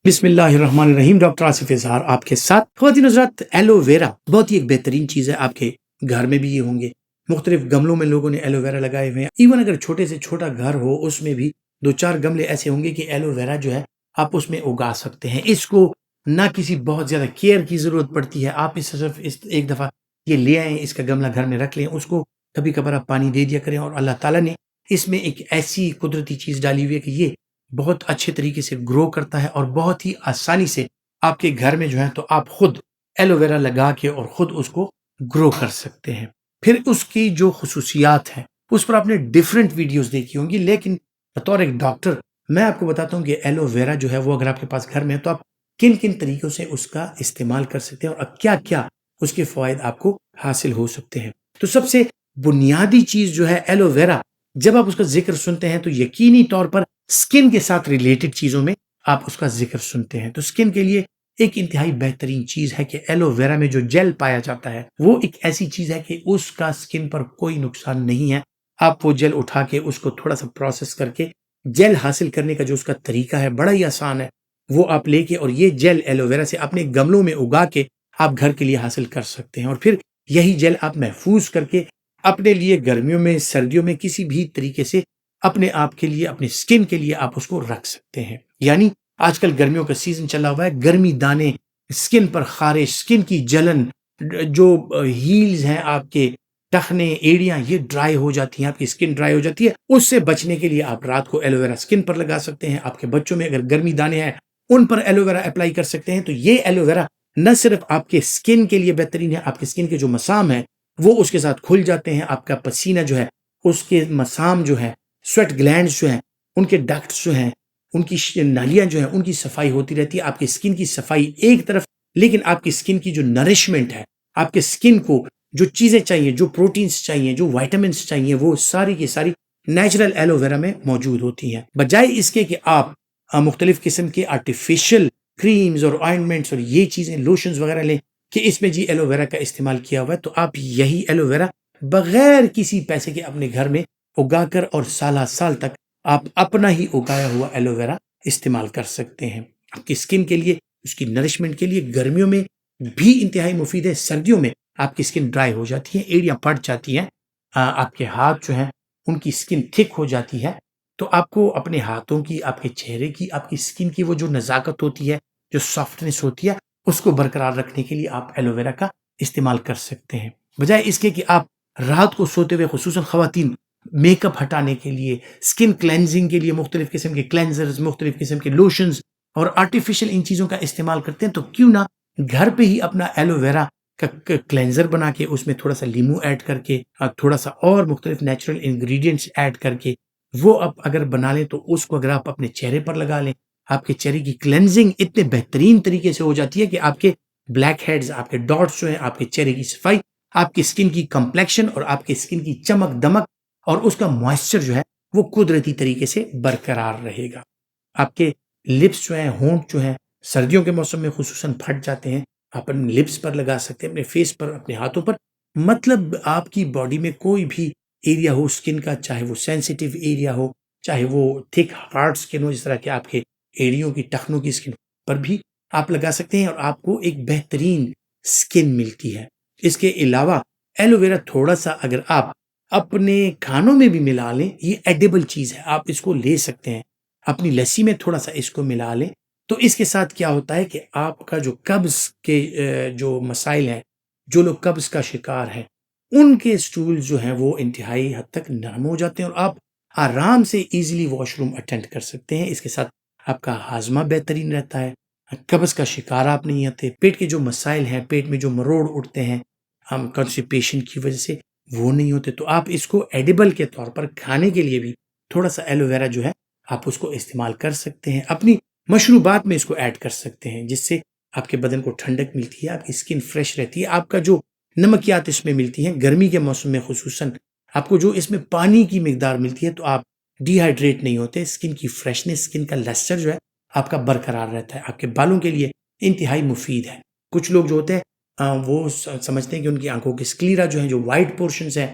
بسم اللہ الرحمن الرحیم۔ ڈاکٹر آصف اظہار آپ کے ساتھ۔ خواتین حضرات، ایلو ویرا بہت ہی ایک بہترین چیز ہے۔ آپ کے گھر میں بھی یہ ہوں گے، مختلف گملوں میں لوگوں نے ایلو ویرا لگائے ہوئے ہیں۔ ایون اگر چھوٹے سے چھوٹا گھر ہو، اس میں بھی 2-4 گملے ایسے ہوں گے کہ ایلو ویرا جو ہے آپ اس میں اگا سکتے ہیں۔ اس کو نہ کسی بہت زیادہ کیئر کی ضرورت پڑتی ہے۔ آپ صرف ایک دفعہ یہ لے آئیں، اس کا گملہ گھر میں رکھ لیں، اس کو کبھی کبھار آپ پانی دے دیا کریں، اور اللہ تعالیٰ نے اس میں ایک ایسی قدرتی چیز ڈالی ہوئی ہے کہ یہ بہت اچھے طریقے سے گرو کرتا ہے، اور بہت ہی آسانی سے آپ کے گھر میں جو ہے تو آپ خود ایلو ویرا لگا کے اور خود اس کو گرو کر سکتے ہیں۔ پھر اس کی جو خصوصیات ہیں اس پر آپ نے ڈیفرنٹ ویڈیوز دیکھی ہوں گی، لیکن بطور ایک ڈاکٹر میں آپ کو بتاتا ہوں کہ ایلو ویرا جو ہے وہ اگر آپ کے پاس گھر میں ہے تو آپ کن کن طریقوں سے اس کا استعمال کر سکتے ہیں، اور کیا کیا اس کے فوائد آپ کو حاصل ہو سکتے ہیں۔ تو سب سے بنیادی چیز جو ہے ایلو ویرا، جب آپ اس کا ذکر سنتے ہیں تو یقینی طور پر سکن کے ساتھ ریلیٹڈ چیزوں میں آپ اس کا ذکر سنتے ہیں۔ تو سکن کے لیے ایک انتہائی بہترین چیز ہے کہ ایلو ویرا میں جو جیل پایا جاتا ہے وہ ایک ایسی چیز ہے کہ اس کا سکن پر کوئی نقصان نہیں ہے۔ آپ وہ جیل اٹھا کے اس کو تھوڑا سا پروسیس کر کے جیل حاصل کرنے کا جو اس کا طریقہ ہے بڑا ہی آسان ہے، وہ آپ لے کے اور یہ جیل ایلو ویرا سے اپنے گملوں میں اگا کے آپ گھر کے لیے حاصل کر سکتے ہیں، اور پھر یہی جیل آپ محفوظ کر کے اپنے لیے گرمیوں میں، سردیوں میں کسی بھی طریقے سے اپنے آپ کے لیے، اپنے سکن کے لیے آپ اس کو رکھ سکتے ہیں۔ یعنی آج کل گرمیوں کا سیزن چلا ہوا ہے، گرمی دانے، سکن پر خارش، سکن کی جلن، جو ہیلز ہیں آپ کے ٹخنے، ایڑیاں، یہ ڈرائی ہو جاتی ہیں، آپ کی سکن ڈرائی ہو جاتی ہے، اس سے بچنے کے لیے آپ رات کو ایلو ویرا سکن پر لگا سکتے ہیں۔ آپ کے بچوں میں اگر گرمی دانے ہیں ان پر ایلو ویرا اپلائی کر سکتے ہیں۔ تو یہ ایلو ویرا نہ صرف آپ کے سکن کے لیے بہترین ہے، آپ کے سکن کے جو مسام ہیں وہ اس کے ساتھ کھل جاتے ہیں، آپ کا پسینہ جو ہے، اس کے مسام جو ہے، سویٹ گلینڈز جو ہیں، ان کے ڈکٹس جو ہیں، ان کی نالیاں جو ہیں، ان کی صفائی ہوتی رہتی ہے۔ آپ کی سکن کی صفائی ایک طرف، لیکن آپ کی سکن کی جو نرشمنٹ ہے، آپ کے سکن کو جو چیزیں چاہیے، جو پروٹینز چاہیے، جو وائٹامنس چاہیے، وہ ساری کی ساری نیچرل ایلو ویرا میں موجود ہوتی ہیں، بجائے اس کے کہ آپ مختلف قسم کے آرٹیفیشل کریمز اور آئنٹمنٹس اور یہ چیزیں، لوشنز وغیرہ لیں کہ اس میں جی ایلو ویرا کا استعمال کیا ہوا ہے۔ تو آپ یہی ایلو ویرا بغیر کسی پیسے کے اپنے گھر میں اگا کر اور سالہ سال تک آپ اپنا ہی اگایا ہوا ایلو ویرا استعمال کر سکتے ہیں۔ آپ کی سکن کے لیے، اس کی نرشمنٹ کے لیے گرمیوں میں بھی انتہائی مفید ہے۔ سردیوں میں آپ کی سکن ڈرائی ہو جاتی ہے، ایڑیاں پھٹ جاتی ہیں، آپ کے ہاتھ جو ہیں ان کی سکن تھک ہو جاتی ہے، تو آپ کو اپنے ہاتھوں کی، آپ کے چہرے کی، آپ کی سکن کی وہ جو نزاکت ہوتی ہے، جو سافٹنس ہوتی ہے، اس کو برقرار رکھنے کے لیے آپ ایلو ویرا کا استعمال کر سکتے ہیں، بجائے اس کے کہ آپ رات کو سوتے ہوئے، خصوصاً خواتین، میک اپ ہٹانے کے لیے، سکن کلینزنگ کے لیے مختلف قسم کے کلینزرز، مختلف قسم کے لوشنز اور آرٹیفیشل ان چیزوں کا استعمال کرتے ہیں۔ تو کیوں نہ گھر پہ ہی اپنا ایلو ویرا کا کلینزر بنا کے اس میں تھوڑا سا لیمو ایڈ کر کے، تھوڑا سا اور مختلف نیچرل انگریڈینٹس ایڈ کر کے وہ آپ اگر بنا لیں، تو اس کو اگر آپ اپنے چہرے پر لگا لیں، آپ کے چہرے کی کلینزنگ اتنے بہترین طریقے سے ہو جاتی ہے کہ آپ کے بلیک ہیڈز، آپ کے ڈاٹس جو ہیں، آپ کے چہرے کی صفائی، آپ کی سکن کی کمپلیکشن اور آپ کے سکن کی چمک دمک اور اس کا موئسچر جو ہے وہ قدرتی طریقے سے برقرار رہے گا۔ آپ کے لپس جو ہیں، ہونٹ جو ہیں، سردیوں کے موسم میں خصوصاً پھٹ جاتے ہیں، آپ اپنے لپس پر لگا سکتے ہیں، اپنے فیس پر، اپنے ہاتھوں پر، مطلب آپ کی باڈی میں کوئی بھی ایریا ہو سکن کا، چاہے وہ سینسیٹیو ایریا ہو، چاہے وہ تھک ہارڈ سکن ہو، جس طرح کہ آپ کے ایڑیوں کی، ٹخنوں کی سکن پر بھی آپ لگا سکتے ہیں، اور آپ کو ایک بہترین سکن ملتی ہے۔ اس کے علاوہ ایلو ویرا تھوڑا سا اگر آپ اپنے کھانوں میں بھی ملا لیں، یہ ایڈیبل چیز ہے، آپ اس کو لے سکتے ہیں، اپنی لسی میں تھوڑا سا اس کو ملا لیں، تو اس کے ساتھ کیا ہوتا ہے کہ آپ کا جو قبض کے جو مسائل ہیں، جو لوگ قبض کا شکار ہیں، ان کے سٹول جو ہیں وہ انتہائی حد تک نرم ہو جاتے ہیں، اور آپ آرام سے ایزیلی واش روم اٹینڈ کر سکتے ہیں۔ اس کے ساتھ آپ کا ہاضمہ بہترین رہتا ہے، قبض کا شکار آپ نہیں ہوتے، پیٹ کے جو مسائل ہیں، پیٹ میں جو مروڑ اٹھتے ہیں ہم کانسٹیپیشن کی وجہ سے، وہ نہیں ہوتے۔ تو آپ اس کو ایڈیبل کے طور پر کھانے کے لیے بھی تھوڑا سا ایلو ویرا جو ہے آپ اس کو استعمال کر سکتے ہیں، اپنی مشروبات میں اس کو ایڈ کر سکتے ہیں، جس سے آپ کے بدن کو ٹھنڈک ملتی ہے، آپ کی سکن فریش رہتی ہے، آپ کا جو نمکیات اس میں ملتی ہیں گرمی کے موسم میں خصوصاً آپ کو جو اس میں پانی کی مقدار ملتی ہے، تو آپ ڈی ہائیڈریٹ نہیں ہوتے، سکن کی فریشنس، سکن کا لسٹر جو ہے آپ کا برقرار رہتا ہے، آپ کے بالوں کے لیے انتہائی مفید ہے۔ کچھ لوگ جو ہوتے ہیں وہ سمجھتے ہیں کہ ان کی آنکھوں کے سکلیرا جو ہیں، جو وائٹ پورشنز ہیں،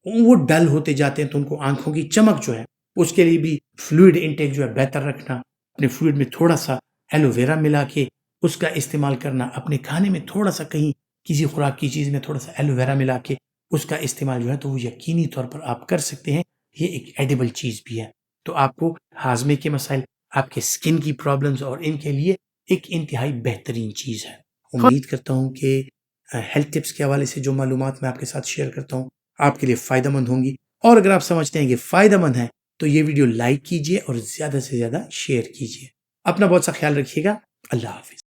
وہ ڈل ہوتے جاتے ہیں، تو ان کو آنکھوں کی چمک جو ہے اس کے لیے بھی فلوئڈ انٹیک جو ہے بہتر رکھنا، اپنے فلوئڈ میں تھوڑا سا ایلو ویرا ملا کے اس کا استعمال کرنا، اپنے کھانے میں تھوڑا سا کہیں کسی خوراک کی چیز میں تھوڑا سا ایلو ویرا ملا کے اس کا استعمال جو ہے تو وہ یقینی طور پر آپ کر سکتے ہیں. یہ ایک ایڈیبل چیز بھی ہے. تو آپ کو ہاضمے کے مسائل، آپ کے سکن کی پرابلمز اور ان کے لیے ایک انتہائی بہترین چیز ہے. امید کرتا ہوں کہ ہیلتھ ٹپس کے حوالے سے جو معلومات میں آپ کے ساتھ شیئر کرتا ہوں آپ کے لیے فائدہ مند ہوں گی. اور اگر آپ سمجھتے ہیں کہ فائدہ مند ہے تو یہ ویڈیو لائک کیجئے اور زیادہ سے زیادہ شیئر کیجئے. اپنا بہت سا خیال رکھیے گا. اللہ حافظ.